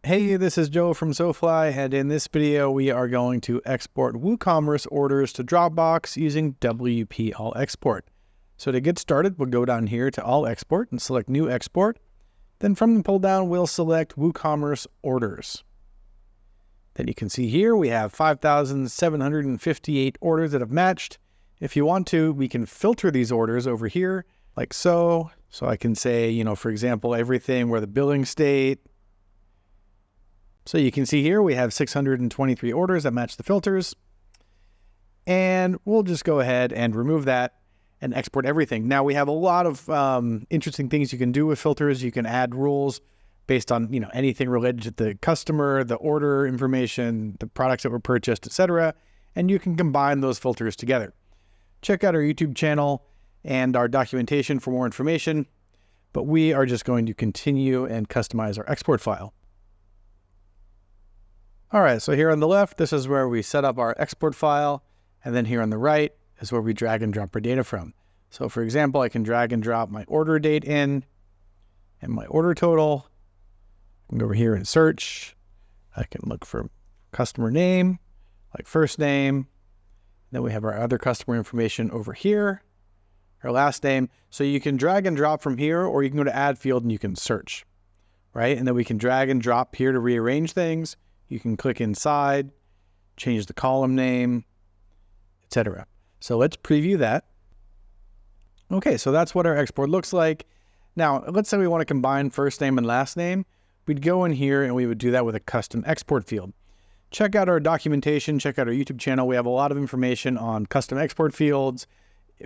Hey, this is Joe from SoFly, and in this video, we are going to export WooCommerce orders to Dropbox using WP All Export. So to get started, we'll go down here to All Export and select New Export. Then from the pull down, we'll select WooCommerce orders. Then you can see here, we have 5,758 orders that have matched. If you want to, we can filter these orders over here, like so. So I can say, for example, everything where the billing state. So you can see here we have 623 orders that match the filters. And we'll just go ahead and remove that and export everything. Now we have a lot of interesting things you can do with filters. You can add rules based on anything related to the customer, the order information, the products that were purchased, etc. And you can combine those filters together. Check out our YouTube channel and our documentation for more information. But we are just going to continue and customize our export file. All right, so here on the left, this is where we set up our export file. And then here on the right is where we drag and drop our data from. So for example, I can drag and drop my order date in and my order total. I can go over here and search. I can look for customer name, like first name. Then we have our other customer information over here, our last name. So you can drag and drop from here, or you can go to add field and you can search, right? And then we can drag and drop here to rearrange things. You can click inside, change the column name, etc. So let's preview that. Okay, so that's what our export looks like. Now, let's say we want to combine first name and last name. We'd go in here and we would do that with a custom export field. Check out our documentation, check out our YouTube channel. We have a lot of information on custom export fields,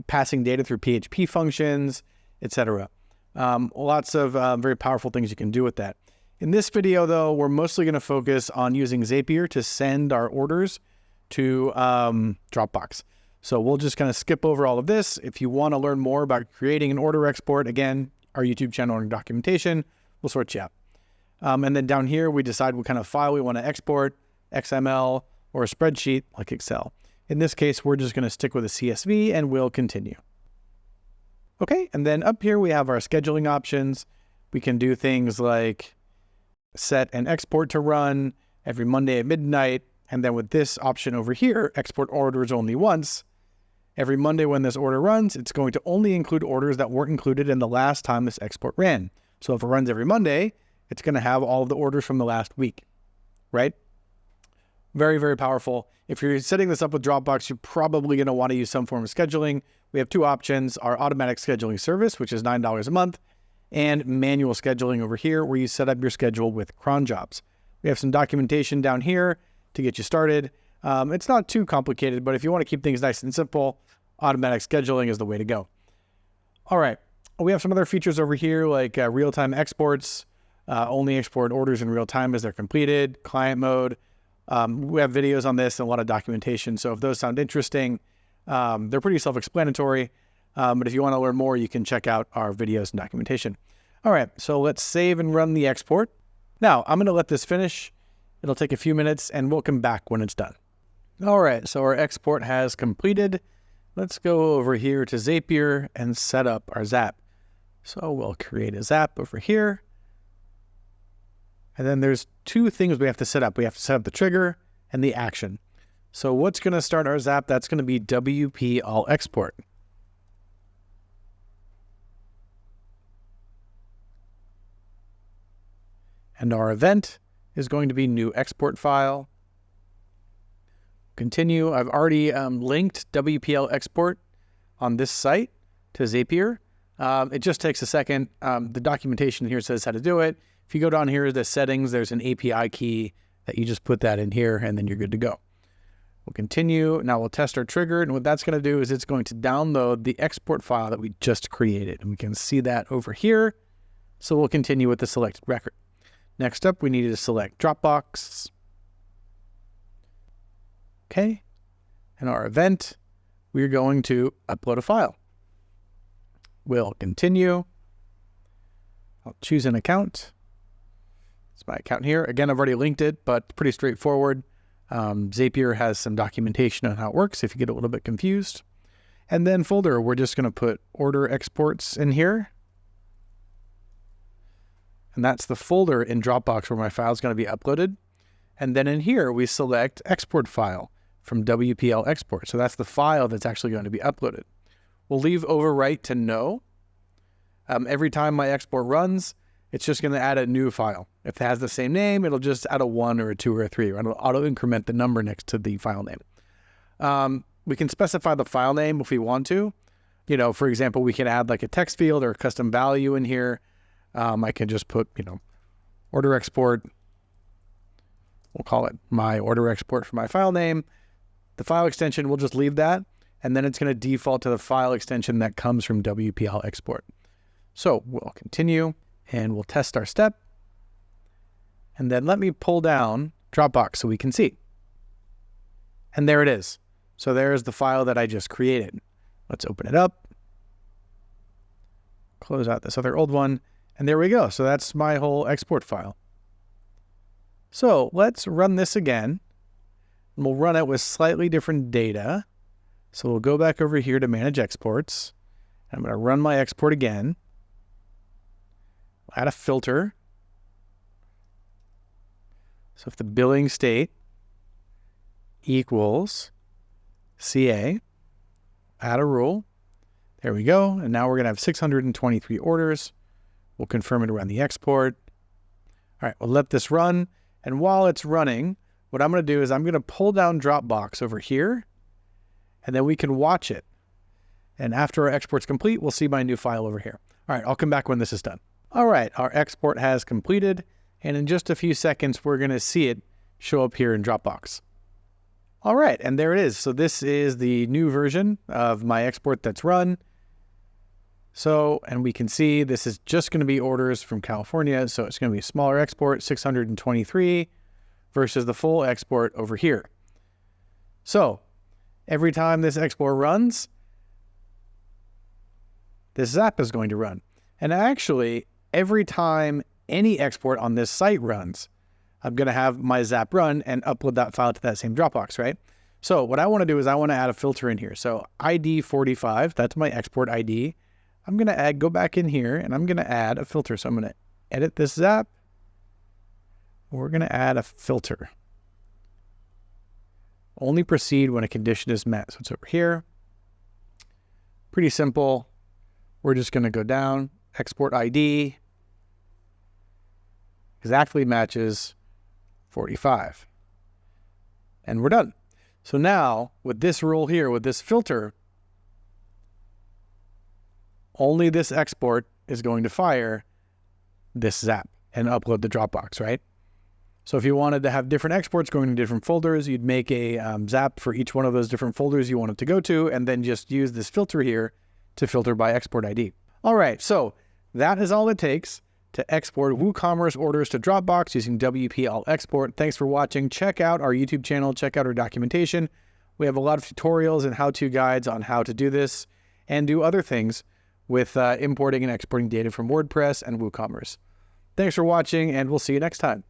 passing data through PHP functions, etc. Lots of very powerful things you can do with that. In this video, though, we're mostly going to focus on using Zapier to send our orders to Dropbox. So we'll just kind of skip over all of this. If you want to learn more about creating an order export, again, our YouTube channel and documentation will sort you out. And then down here, we decide what kind of file we want to export, XML or a spreadsheet like Excel. In this case, we're just going to stick with a CSV and we'll continue. Okay, and then up here we have our scheduling options. We can do things like set an export to run every Monday at midnight. And then with this option over here, export orders only once. Every Monday when this order runs, it's going to only include orders that weren't included in the last time this export ran. So if it runs every Monday, it's going to have all of the orders from the last week, right? Very, very powerful. If you're setting this up with Dropbox, you're probably going to want to use some form of scheduling. We have two options, our automatic scheduling service, which is $9 a month, and manual scheduling over here, where you set up your schedule with cron jobs. We have some documentation down here to get you started. It's not too complicated, but if you want to keep things nice and simple, automatic scheduling is the way to go. All right, we have some other features over here like real-time exports, only export orders in real time as they're completed, client mode. We have videos on this and a lot of documentation. So if those sound interesting, they're pretty self-explanatory. But if you want to learn more, you can check out our videos and documentation. All right, so let's save and run the export. Now, I'm going to let this finish. It'll take a few minutes, and we'll come back when it's done. All right, so our export has completed. Let's go over here to Zapier and set up our Zap. So we'll create a Zap over here. And then there's two things we have to set up. We have to set up the trigger and the action. So what's going to start our Zap? That's going to be WP All Export. And our event is going to be new export file. Continue. I've already linked WPL export on this site to Zapier. It just takes a second. The documentation here says how to do it. If you go down here to the settings, there's an API key that you just put that in here and then you're good to go. We'll continue. Now we'll test our trigger. And what that's going to do is it's going to download the export file that we just created. And we can see that over here. So we'll continue with the selected record. Next up, we need to select Dropbox. Okay. And our event, we're going to upload a file. We'll continue. I'll choose an account. It's my account here. Again, I've already linked it, but pretty straightforward. Zapier has some documentation on how it works if you get a little bit confused. And then folder, we're just going to put order exports in here. and that's the folder in Dropbox where my file is going to be uploaded. And then in here, we select export file from WPL export. So that's the file that's actually going to be uploaded. We'll leave overwrite to no. Every time my export runs, it's just going to add a new file. If it has the same name, it'll just add a 1 or a 2 or a 3, or it'll auto increment the number next to the file name. We can specify the file name if we want to. You know, for example, we can add like a text field or a custom value in here. I can just put, order export. We'll call it my order export for my file name. The file extension, we'll just leave that. And then it's going to default to the file extension that comes from WPL export. So we'll continue and we'll test our step. And then let me pull down Dropbox so we can see. And there it is. So there's the file that I just created. Let's open it up. Close out this other old one. And there we go. So that's my whole export file. So let's run this again. And we'll run it with slightly different data. So we'll go back over here to manage exports. I'm going to run my export again. Add a filter. So if the billing state equals CA, add a rule. There we go. And now we're going to have 623 orders. We'll confirm it around the export. All right, we'll let this run. And while it's running, what I'm going to do is I'm going to pull down Dropbox over here, and then we can watch it. And after our export's complete, we'll see my new file over here. All right, I'll come back when this is done. All right, our export has completed. And in just a few seconds, we're going to see it show up here in Dropbox. All right, and there it is. So this is the new version of my export that's run. So, and we can see this is just going to be orders from California. So it's going to be a smaller export, 623 versus the full export over here. So every time this export runs, this Zap is going to run. And actually, every time any export on this site runs, I'm going to have my Zap run and upload that file to that same Dropbox, right? So what I want to do is I want to add a filter in here. So ID 45, that's my export ID. I'm going to go back in here and I'm going to add a filter. So I'm going to edit this Zap. We're going to add a filter. Only proceed when a condition is met. So it's over here. Pretty simple. We're just going to go down, export ID. Exactly matches 45. And we're done. So now with this rule here, with this filter, only this export is going to fire this Zap and upload the Dropbox, right? So if you wanted to have different exports going to different folders, you'd make a Zap for each one of those different folders you want it to go to, and then just use this filter here to filter by export ID. All right, so that is all it takes to export WooCommerce orders to Dropbox using WPL export. Thanks for watching. Check out our YouTube channel. Check out our documentation. We have a lot of tutorials and how-to guides on how to do this and do other things with importing and exporting data from WordPress and WooCommerce. Thanks for watching, and we'll see you next time.